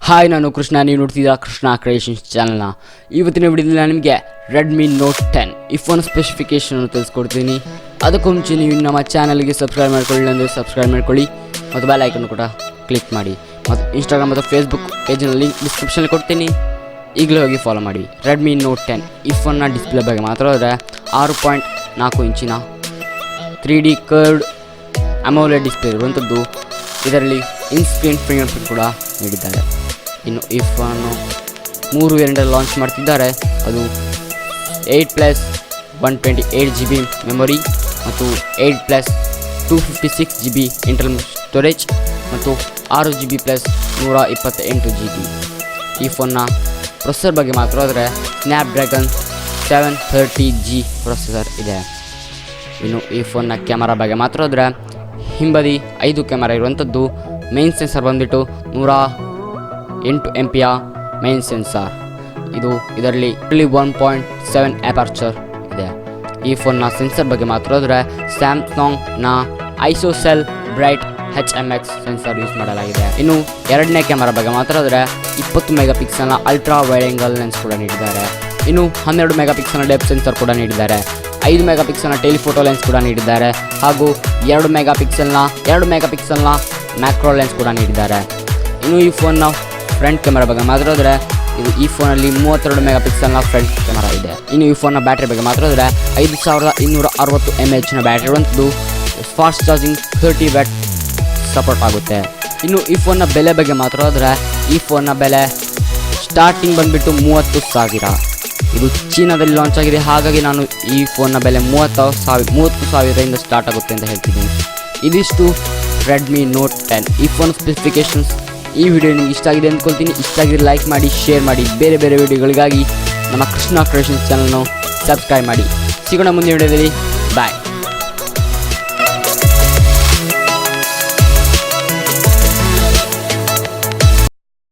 Hi, ನಾನು ಕೃಷ್ಣ. ನೀವು ನೋಡ್ತಿದ್ದೀರಾ ಕೃಷ್ಣ ಕ್ರಿಯೇಷನ್ಸ್ ಚಾನಲ್ನ. ಇವತ್ತಿನ ವಿಡಿಯೋದಲ್ಲಿ ನಾನು ನಿಮಗೆ ರೆಡ್ಮಿ ನೋಟ್ 10 ಈ ಫೋನ್ ಸ್ಪೆಸಿಫಿಕೇಷನ್ ತಿಳಿಸ್ಕೊಡ್ತೀನಿ. ಅದಕ್ಕೂ ಮುಂಚೆ ನೀವು ನಮ್ಮ ಚಾನಲ್ಗೆ ಸಬ್ಸ್ಕ್ರೈಬ್ ಮಾಡ್ಕೊಳ್ಳಿ ಅಂದರೆ ಸಬ್ಸ್ಕ್ರೈಬ್ ಮಾಡ್ಕೊಳ್ಳಿ ಮತ್ತು ಬೆಲ್ ಐಕನ್ ಕೂಡ ಕ್ಲಿಕ್ ಮಾಡಿ. ಮತ್ತು ಇನ್ಸ್ಟಾಗ್ರಾಮ್ ಮತ್ತು ಫೇಸ್ಬುಕ್ ಪೇಜಿನ ಲಿಂಕ್ ಡಿಸ್ಕ್ರಿಪ್ಷನಲ್ಲಿ ಕೊಡ್ತೀನಿ, ಈಗಲೇ ಹೋಗಿ ಫಾಲೋ ಮಾಡಿ. ರೆಡ್ಮಿ ನೋಟ್ 10 ಈ ಫೋನ್ನ ಡಿಸ್ಪ್ಲೇ ಬಗ್ಗೆ ಮಾತಾಡಿದ್ರೆ 6.4 ಇಂಚಿನ 3D ಕರ್ವ್ಡ್ ಅಮೋಲೆಡ್ ಡಿಸ್ಪ್ಲೇ ಇರುವಂಥದ್ದು. ಇದರಲ್ಲಿ ಇನ್ಸ್ಕ್ರೀನ್ ಫಿಂಗರ್ ಪ್ರಿಂಟ್ ಕೂಡ ನೀಡಿದ್ದಾರೆ. ಇನ್ನು ಈ ಫೋನು 3 ವೇರಿಯಂಟಲ್ಲಿ ಲಾಂಚ್ ಮಾಡ್ತಿದ್ದಾರೆ. ಅದು 8+ 128 GB ಮೆಮೊರಿ ಮತ್ತು 8+ 256 GB ಇಂಟರ್ನಲ್ ಸ್ಟೋರೇಜ್ ಮತ್ತು 6 GB ಪ್ಲಸ್ 128 GB. ಈ ಫೋನ್ನ ಪ್ರೊಸೆಸರ್ ಬಗ್ಗೆ ಮಾತಾಡಿದ್ರೆ ಸ್ನ್ಯಾಪ್ಡ್ರ್ಯಾಗನ್ 730G ಪ್ರೊಸೆಸರ್ ಇದೆ. ಇನ್ನು ಈ ಫೋನ್ನ ಕ್ಯಾಮರಾ ಬಗ್ಗೆ ಮಾತಾಡಿದ್ರೆ ಹಿಂಬದಿ 5 ಕ್ಯಾಮರಾ ಇರುವಂಥದ್ದು. ಮೇನ್ ಸೆನ್ಸರ್ ಬಂದುಬಿಟ್ಟು 108 MP ಮೇನ್ ಸೆನ್ಸರ್. ಇದರಲ್ಲಿ 1.7 ಅಪರ್ಚರ್ ಇದೆ. ಈ ಫೋನ್ನ ಸೆನ್ಸರ್ ಬಗ್ಗೆ ಮಾತಾಡಿದ್ರೆ ಸ್ಯಾಮ್ಸಂಗ್ನ ಐಸೋಸೆಲ್ ಬ್ರೈಟ್ HMX ಸೆನ್ಸರ್ ಯೂಸ್ ಮಾಡಲಾಗಿದೆ. ಇನ್ನು ಎರಡನೇ ಕ್ಯಾಮರಾ ಬಗ್ಗೆ ಮಾತಾಡಿದ್ರೆ 20 ಮೆಗಾಪಿಕ್ಸಲ್ನ ಅಲ್ಟ್ರಾ ವೈಡ್ ಆ್ಯಂಗಲ್ ಲೆನ್ಸ್ ಕೂಡ ನೀಡಿದ್ದಾರೆ. ಇನ್ನು 12 ಮೆಗಾಪಿಕ್ಸಲ್ನ ಡೆಪ್ತ್ ಸೆನ್ಸರ್ ಕೂಡ ನೀಡಿದ್ದಾರೆ. 5 ಮೆಗಾಪಿಕ್ಸಲ್ನ ಟೆಲಿಫೋಟೋ ಲೆನ್ಸ್ ಕೂಡ ನೀಡಿದ್ದಾರೆ. ಹಾಗೂ 2 ಮೆಗಾಪಿಕ್ಸಲ್ನ ಮ್ಯಾಕ್ರೋ ಲೆನ್ಸ್ ಕೂಡ ನೀಡಿದ್ದಾರೆ. ಇನ್ನು ಈ ಫೋನ್ನ ಫ್ರಂಟ್ ಕ್ಯಾಮರಾ ಬಗ್ಗೆ ಮಾತಾಡಿದ್ರೆ ಈ ಫೋನಲ್ಲಿ 32 ಮೆಗಾಪಿಕ್ಸಲ್ನ ಫ್ರಂಟ್ ಕ್ಯಾಮರಾ ಇದೆ. ಇನ್ನು ಈ ಫೋನ್ನ ಬ್ಯಾಟ್ರಿ ಬಗ್ಗೆ ಮಾತಾಡಿದ್ರೆ 5260 mAhನ ಬ್ಯಾಟ್ರಿ ಇರುವಂಥದ್ದು. ಫಾಸ್ಟ್ ಚಾರ್ಜಿಂಗ್ 30 ವ್ಯಾಟ್ ಸಪೋರ್ಟ್ ಆಗುತ್ತೆ. ಇನ್ನು ಈ ಫೋನ್ನ ಬೆಲೆ ಬಗ್ಗೆ ಮಾತಾಡಿದ್ರೆ ಈ ಫೋನ್ನ ಬೆಲೆ ಸ್ಟಾರ್ಟಿಂಗ್ ಬಂದುಬಿಟ್ಟು 30,000. ಇದು ಚೀನಾದಲ್ಲಿ ಲಾಂಚ್ ಆಗಿದೆ. ಹಾಗಾಗಿ ನಾನು ಈ ಫೋನ್ನ ಬೆಲೆ 30,000ರಿಂದ ಸ್ಟಾರ್ಟ್ ಆಗುತ್ತೆ ಅಂತ ಹೇಳ್ತಿದ್ದೀನಿ. ಇದಿಷ್ಟು ರೆಡ್ಮಿ ನೋಟ್ 10 ಈ ಫೋನ್ ಸ್ಪೆಸಿಫಿಕೇಷನ್ಸ್. ಈ ವಿಡಿಯೋ ನಿಮಗೆ ಇಷ್ಟ ಆಗಿದೆ ಅಂದ್ಕೊಳ್ತೀನಿ. ಇಷ್ಟ ಆಗಿದ್ರೆ ಲೈಕ್ ಮಾಡಿ, ಶೇರ್ ಮಾಡಿ. ಬೇರೆ ವಿಡಿಯೋಗಳಿಗಾಗಿ ನಮ್ಮ ಕೃಷ್ಣ ಕ್ರಿಯೇಷನ್ಸ್ ಚಾನಲ್ನ ಸಬ್ಸ್ಕ್ರೈಬ್ ಮಾಡಿ. ಸಿಗೋಣ ಮುಂದಿನ ವಿಡಿಯೋದಲ್ಲಿ. ಬಾಯ್.